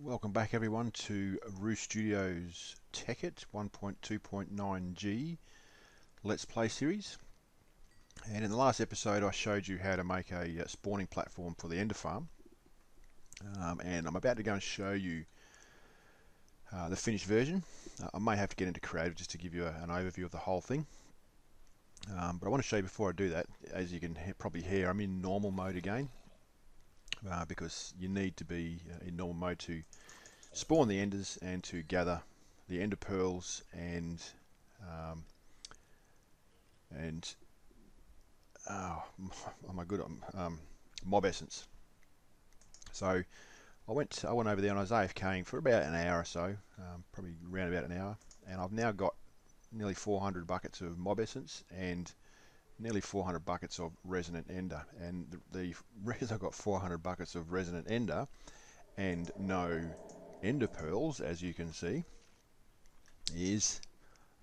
Welcome back everyone to Roost Studios Tekkit 1.2.9G Let's Play series. And in the last episode I showed you how to make a spawning platform for the Ender farm. And I'm about to go and show you the finished version. I may have to get into creative just to give you an overview of the whole thing. But I want to show you before I do that, as you can probably hear, I'm in normal mode again. Because you need to be in normal mode to spawn the enders and to gather the ender pearls and oh my good mob essence. So I went over there and I was AFKing for about an hour or so, probably around about an hour, and I've now got nearly 400 buckets of mob essence and nearly 400 buckets of resonant ender. And the reason I've got 400 buckets of resonant ender and no ender pearls, as you can see, is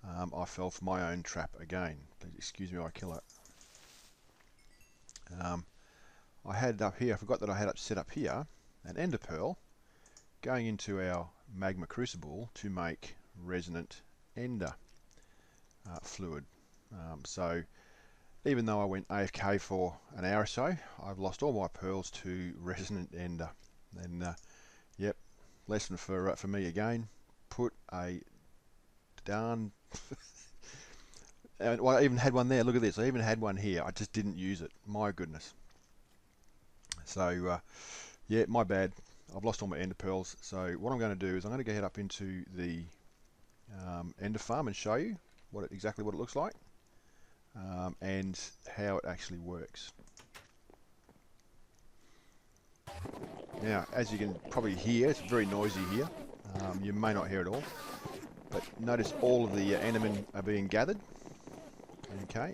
I fell for my own trap again. Please excuse me while I kill it. I had up here, I forgot that I had set up here an ender pearl going into our magma crucible to make resonant ender fluid. So even though I went AFK for an hour or so, I've lost all my pearls to resonant ender. And yep, lesson for me again. Put a darn and well, I even had one there. Look at this. I even had one here. I just didn't use it. My goodness. So yeah, my bad. I've lost all my ender pearls. So what I'm going to do is I'm going to get up into the ender farm and show you exactly what it looks like and how it actually works. Now, as you can probably hear, it's very noisy here. You may not hear it all, but notice all of the endermen are being gathered. Okay,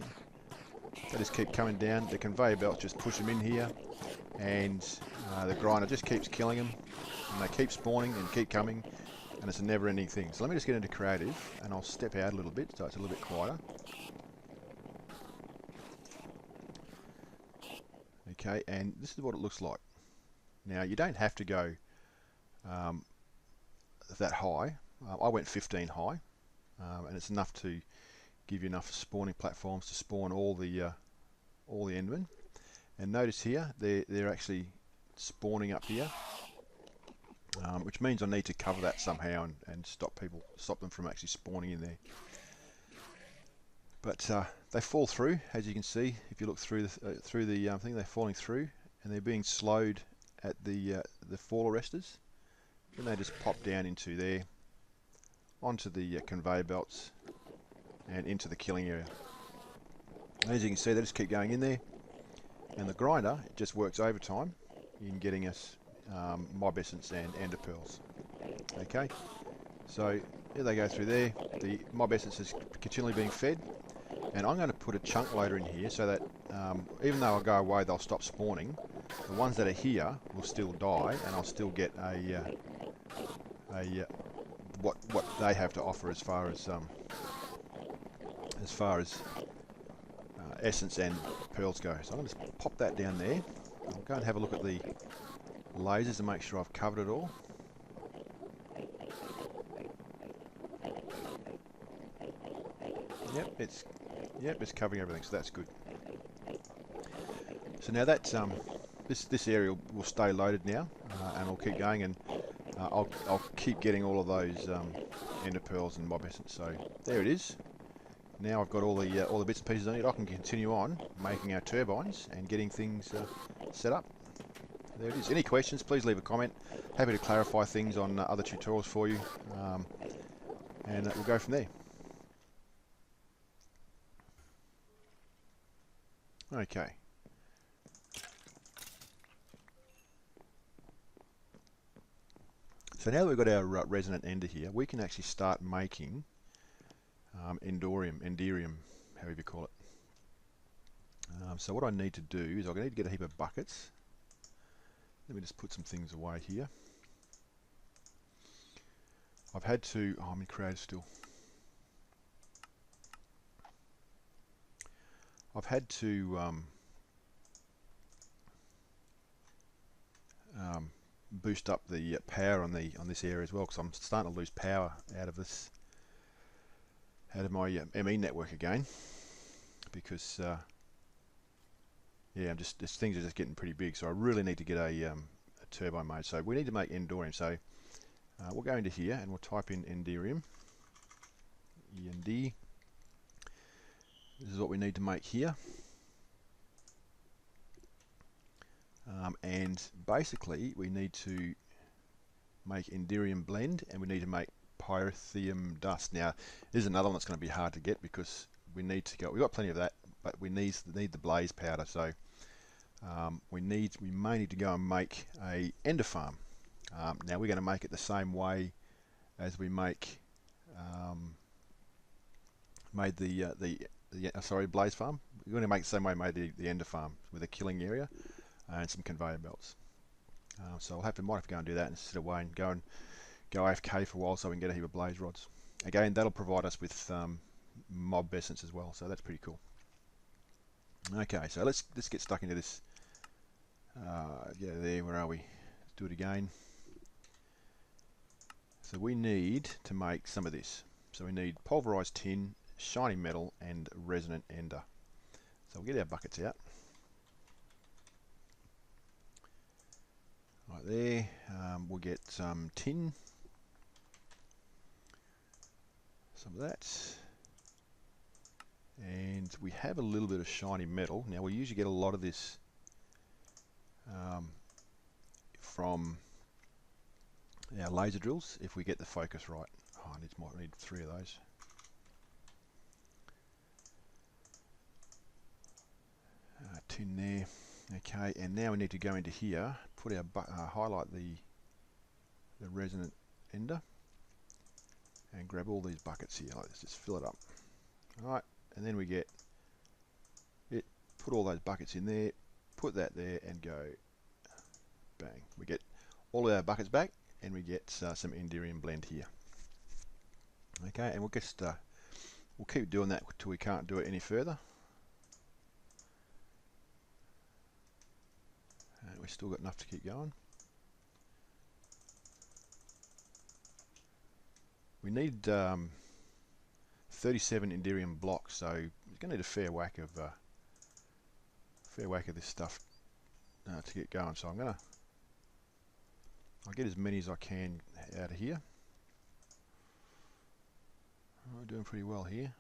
they just keep coming down. The conveyor belts just push them in here, and the grinder just keeps killing them, and they keep spawning and keep coming, and it's a never-ending thing. So let me just get into creative, and I'll step out a little bit so it's a little bit quieter. Okay, and this is what it looks like. Now, you don't have to go that high. I went 15 high, and it's enough to give you enough spawning platforms to spawn all the endermen. And notice here, they're actually spawning up here, which means I need to cover that somehow and stop them from actually spawning in there. But they fall through, as you can see. If you look through the thing, they're falling through, and they're being slowed at the fall arresters. Then they just pop down into there, onto the conveyor belts, and into the killing area. And as you can see, they just keep going in there, and the grinder just works overtime in getting us mob essence and ender pearls. Okay, so here they go through there. The mob essence is continually being fed, and I'm going to put a chunk loader in here so that even though I go away, they'll stop spawning. The ones that are here will still die, and I'll still get what they have to offer as far as essence and pearls go. So I'm going to just pop that down there. I'll go and have a look at the lasers and make sure I've covered it all. Yep, it's covering everything, so that's good. So now that this area will stay loaded now, and I'll keep going, and I'll keep getting all of those ender pearls and mob essence. So there it is. Now I've got all the bits and pieces I need. I can continue on making our turbines and getting things set up. There it is. Any questions, please leave a comment. Happy to clarify things on other tutorials for you, and we'll go from there. Okay. So now that we've got our resonant ender here, we can actually start making enderium, however you call it. So what I need to do is I need to get a heap of buckets. Let me just put some things away here. I've had to, I'm in creative still. I've had to boost up the power on this area as well, because I'm starting to lose power out of my ME network again, because yeah, things are just getting pretty big. So I really need to get a turbine made. So we need to make enderium. So we'll go into here and we'll type in enderium. END. This is what we need to make here. And basically we need to make enderium blend, and we need to make pyrithium dust. Now this is another one that's going to be hard to get, because we've got plenty of that, but we need the blaze powder. So we may need to go and make a ender farm. Now we're going to make it the same way as we made the blaze farm. We're going to make it the same way we made the ender farm, with a killing area and some conveyor belts. So might have to go and do that and sit away and go AFK for a while, so we can get a heap of blaze rods. Again, that'll provide us with mob essence as well, so that's pretty cool. Okay, so let's get stuck into this. Where are we? Let's do it again. So we need to make some of this. So we need pulverized tin, shiny metal, and resonant ender. So we'll get our buckets out. Right there. We'll get some tin, some of that, and we have a little bit of shiny metal. Now we usually get a lot of this from our laser drills if we get the focus right. Oh, I need 3 of those. Tin there. Okay, and now we need to go into here, put our highlight the resonant ender, and grab all these buckets here like this. Just fill it up. All right, and then we get it. Put all those buckets in there. Put that there, and go. Bang! We get all of our buckets back, and we get some enderium blend here. Okay, and we'll keep doing that till we can't do it any further. And we've still got enough to keep going. We need 37 enderium blocks, so we're going to need a fair whack of this stuff to get going. So I'll get as many as I can out of here. We're doing pretty well here.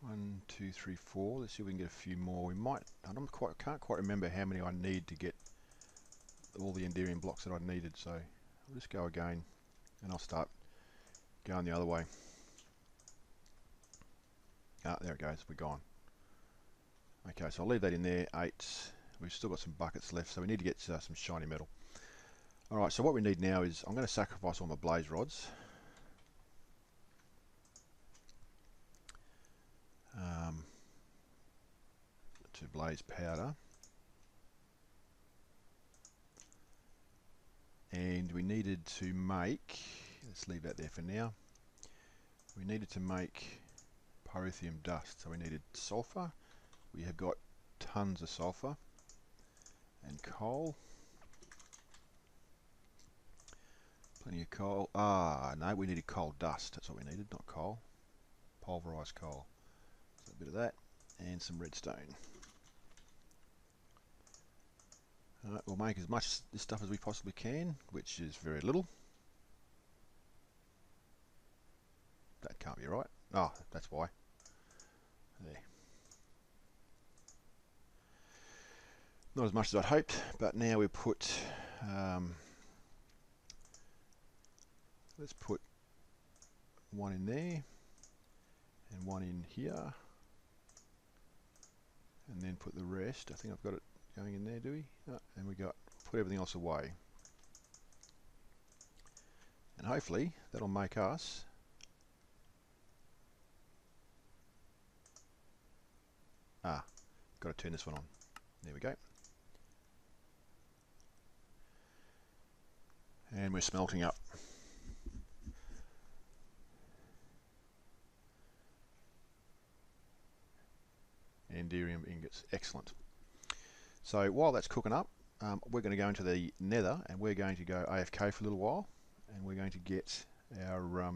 1, 2, 3, 4. Let's see if we can get a few more. We might. Can't quite remember how many I need to get all the enderium blocks that I needed. So I'll just go again, and I'll start going the other way. Ah, there it goes. We're gone. Okay, so I'll leave that in there. 8. We've still got some buckets left, so we need to get some shiny metal. All right. So what we need now is I'm going to sacrifice all my blaze rods. To blaze powder, and we needed to make, let's leave that there for now, we needed to make pyrithium dust. So we needed sulfur. We have got tons of sulfur and coal, plenty of coal. No, we needed coal dust. That's what we needed, not coal. Pulverized coal. So a bit of that and some redstone. We'll make as much this stuff as we possibly can, which is very little. That can't be right. Oh, that's why. There. Not as much as I'd hoped, but now we put, let's put one in there, and one in here, and then put the rest. I think I've got it going in there, do we? Oh, and we put everything else away, and hopefully that'll make us got to turn this one on. There we go. And we're smelting up. Enderium ingots. Excellent. So while that's cooking up, we're going to go into the nether and we're going to go AFK for a little while, and we're going to get our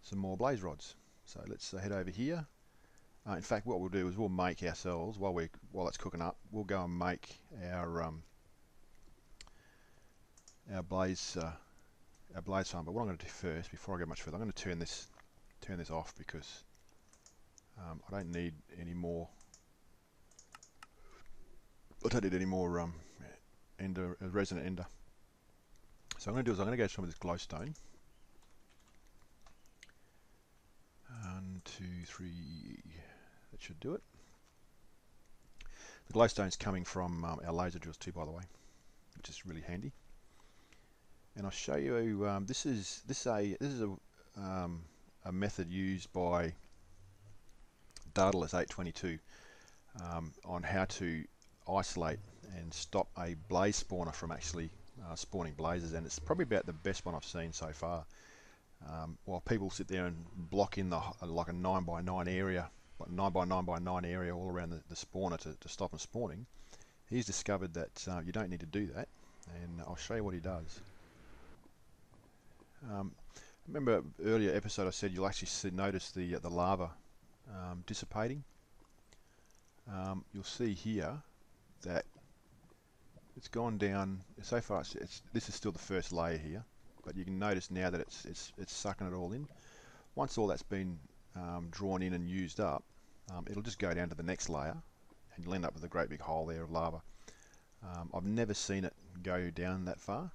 some more blaze rods. So let's head over here. In fact, what we'll do is we'll make ourselves, while it's cooking up, we'll go and make our blaze farm. But what I'm going to do first, before I go much further, I'm going to turn this off, because I don't need any more. I don't need any more resonant ender. So what I'm going to do is I'm going to go to some of this glowstone. 1, 2, 3. That should do it. The glowstone's coming from our laser drills too, by the way, which is really handy. And I'll show you. This is a method used by Daedalus 822 on how to isolate and stop a blaze spawner from actually spawning blazes, and it's probably about the best one I've seen so far. While people sit there and block in like a 9x9 area, like 9x9x9 area all around the spawner to stop them spawning, he's discovered that you don't need to do that, and I'll show you what he does. Remember earlier episode I said you'll actually notice the lava dissipating. You'll see here that it's gone down so far. This is still the first layer here, but you can notice now that it's sucking it all in. Once all that's been drawn in and used up, it'll just go down to the next layer, and you'll end up with a great big hole there of lava. I've never seen it go down that far,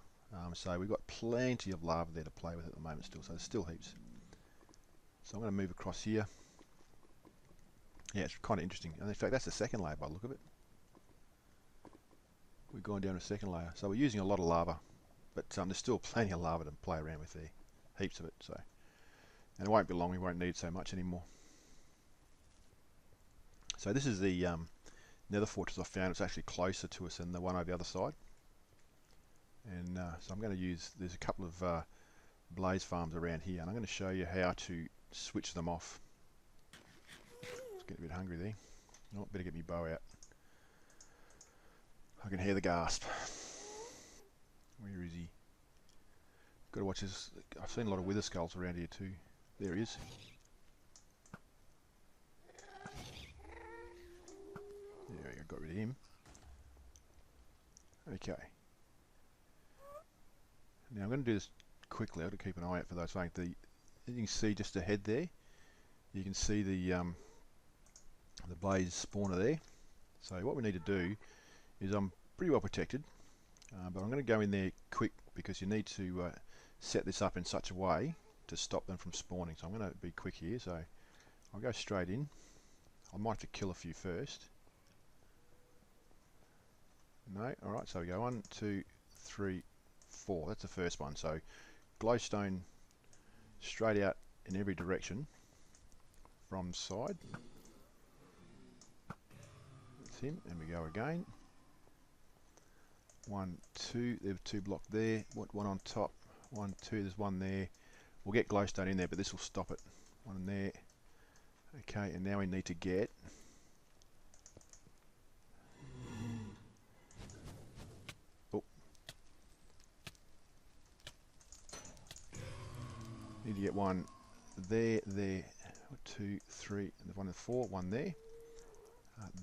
so we've got plenty of lava there to play with at the moment still, so there's still heaps. So I'm going to move across here. Yeah, it's kind of interesting, and in fact that's the second layer by the look of it. We've gone down to a second layer, so we're using a lot of lava, but there's still plenty of lava to play around with there, heaps of it. So, and it won't be long, we won't need so much anymore. So this is the nether fortress I found. It's actually closer to us than the one over the other side, and so I'm going to use, there's a couple of blaze farms around here, and I'm going to show you how to switch them off. It's getting a bit hungry there. Oh, better get my bow out. I can hear the gasp. Where is he? Got to watch this. I've seen a lot of wither skulls around here too. There he is. There we go, got rid of him. Okay. Now I'm going to do this quickly. I've got to keep an eye out for those things. As you can see just ahead there, you can see the blaze spawner there. So what we need to do is, I'm pretty well protected, but I'm going to go in there quick, because you need to set this up in such a way to stop them from spawning. So I'm going to be quick here, so I'll go straight in. I might have to kill a few first. No, alright, so we go 1, 2, 3, 4. That's the first one. So glowstone straight out in every direction from side. That's him, and we go again. 1, 2, there's 2 blocked there, one on top, 1, 2, there's one there. We'll get glowstone in there, but this will stop it. One in there. Okay, and now we need to get need to get one there, 2, 3, and there's one in 4, one there,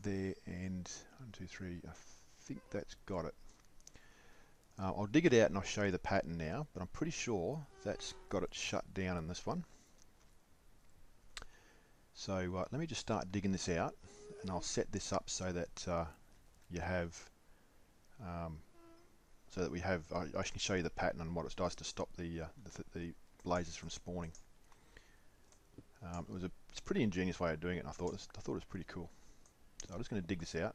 there, and 1, 2, 3. I think that's got it. I'll dig it out and I'll show you the pattern now, but I'm pretty sure that's got it shut down in this one. So let me just start digging this out, and I'll set this up so that you have, so that we have, I can show you the pattern and what it does to stop the blazes from spawning. It's a pretty ingenious way of doing it, and I thought it was pretty cool. So I'm just going to dig this out.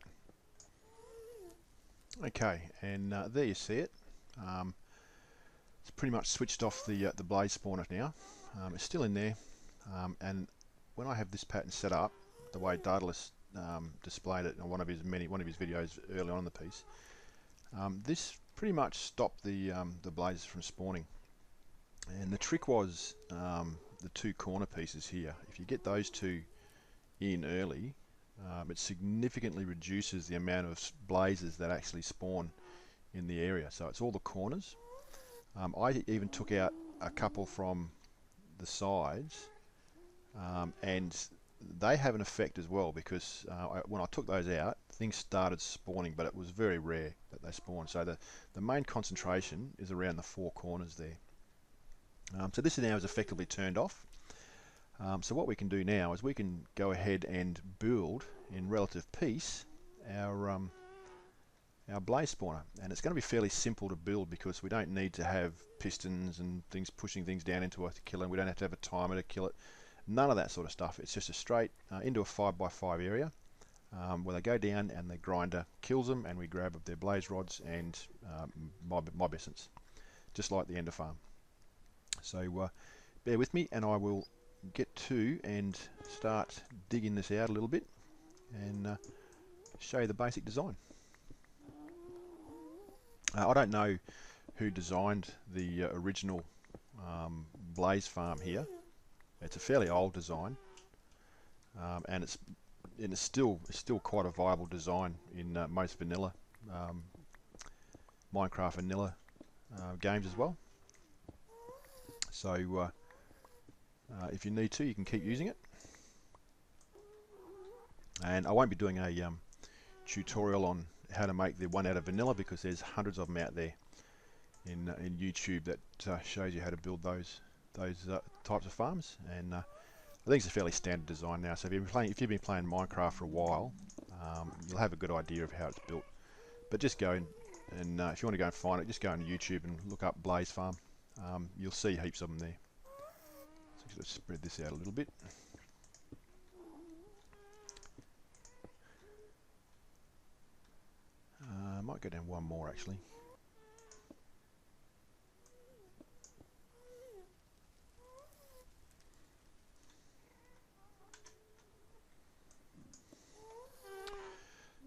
Okay, and there you see it. It's pretty much switched off the blaze spawner now. It's still in there, and when I have this pattern set up, the way Daedalus displayed it in one of his videos early on in the piece, this pretty much stopped the blazes from spawning. And the trick was the 2 corner pieces here. If you get those 2 in early, it significantly reduces the amount of blazes that actually spawn in the area. So it's all the corners. I even took out a couple from the sides, and they have an effect as well, because when I took those out, things started spawning, but it was very rare that they spawned. So the main concentration is around the four corners there. So this now is effectively turned off. So what we can do now is we can go ahead and build in relative peace our blaze spawner, and it's going to be fairly simple to build because we don't need to have pistons and things pushing things down into it to kill it. We don't have to have a timer to kill it. None of that sort of stuff. It's just a straight into a 5x5 area where they go down and the grinder kills them, and we grab their blaze rods and mob essence, just like the ender farm. So bear with me and I will get to and start digging this out a little bit and show you the basic design. I don't know who designed the original blaze farm here. It's a fairly old design, and it's still quite a viable design in most vanilla Minecraft vanilla games as well. So if you need to, you can keep using it. And I won't be doing a tutorial on how to make the one out of vanilla, because there's hundreds of them out there in YouTube that shows you how to build those types of farms. And I think it's a fairly standard design now. So if you've been playing Minecraft for a while, you'll have a good idea of how it's built. But just go and if you want to go and find it, just go on YouTube and look up Blaze Farm. You'll see heaps of them there. So let's spread this out a little bit. I might go down one more actually.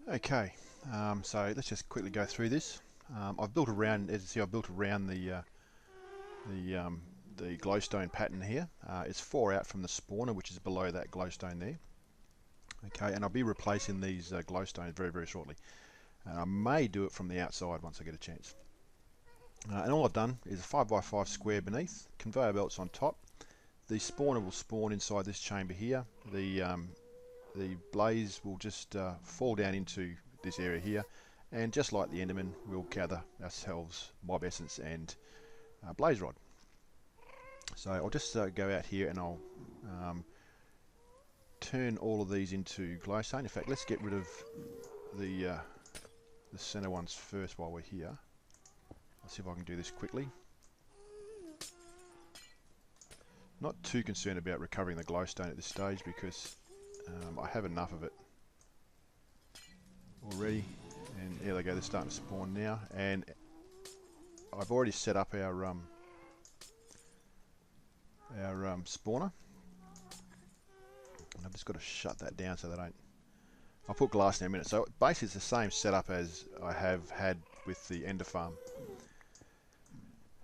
Okay, so let's just quickly go through this. I've built around, as you see, I've built around the glowstone pattern here. It's 4 out from the spawner, which is below that glowstone there. Okay, and I'll be replacing these glowstones very, very shortly. And I may do it from the outside once I get a chance. And all I've done is a 5x5 square beneath, conveyor belts on top. The spawner will spawn inside this chamber here. The blaze will just fall down into this area here, and just like the enderman, we'll gather ourselves mob essence and blaze rod. So I'll just go out here and I'll turn all of these into glowstone. In fact, let's get rid of the center ones first while we're here. Let's see if I can do this quickly. Not too concerned about recovering the glowstone at this stage, because I have enough of it already. And here they go, they're starting to spawn now. And I've already set up our spawner. And I've just got to shut that down so they don't... I'll put glass in a minute. So basically it's the same setup as I have had with the ender farm.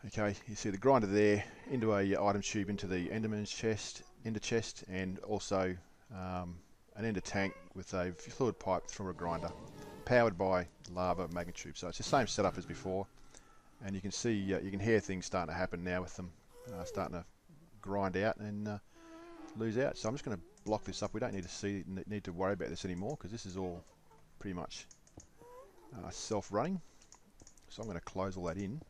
Okay, you see the grinder there, into a item tube into the enderman's chest, ender chest, and also an ender tank with a fluid pipe through a grinder, powered by lava magnet tube. So it's the same setup as before, and you can see, you can hear things starting to happen now with them starting to grind out and lose out. So I'm just going to block this up. We don't need to worry about this anymore, because this is all pretty much self-running. So I'm going to close all that in,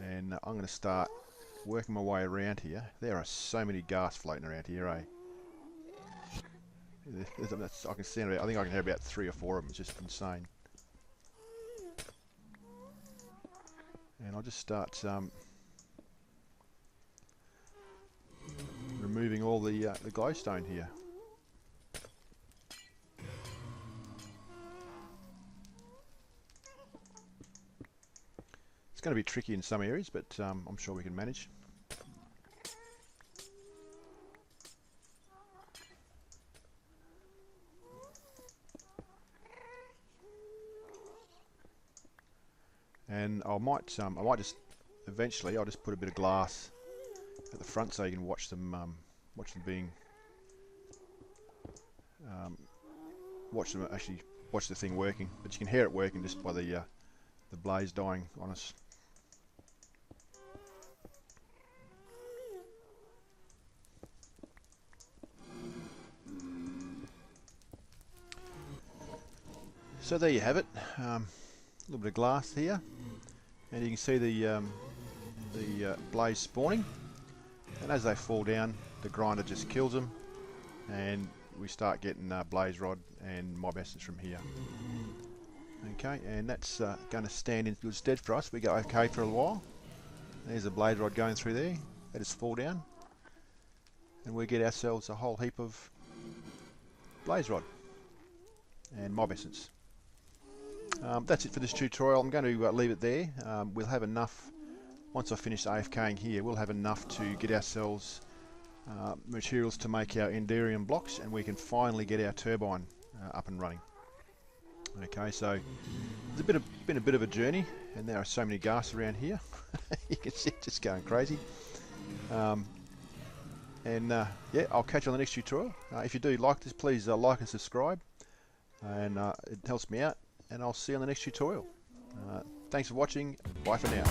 and I'm going to start working my way around here. There are so many ghast floating around here, eh? I can see, I think I can hear about 3 or 4 of them. It's just insane. And I'll just start removing all the glowstone here. It's going to be tricky in some areas, but I'm sure we can manage. And I might just eventually I'll just put a bit of glass at the front so you can watch them being watch the thing working. But you can hear it working just by the the blaze dying on us. So there you have it. A little bit of glass here, and you can see the blaze spawning. And as they fall down, the grinder just kills them, and we start getting blaze rod and mob essence from here. Okay, and that's going to stand in good stead for us. We go okay for a while. There's a blaze rod going through there. They just fall down, and we get ourselves a whole heap of blaze rod and mob essence. That's it for this tutorial. I'm going to leave it there. We'll have enough, once I finish AFKing here, we'll have enough to get ourselves materials to make our enderium blocks, and we can finally get our turbine up and running. Okay, so it's been a bit of a journey, and there are so many ghasts around here. You can see it just going crazy. Yeah, I'll catch you on the next tutorial. If you do like this, please like and subscribe, and it helps me out. And I'll see you on the next tutorial. Thanks for watching. Bye for now.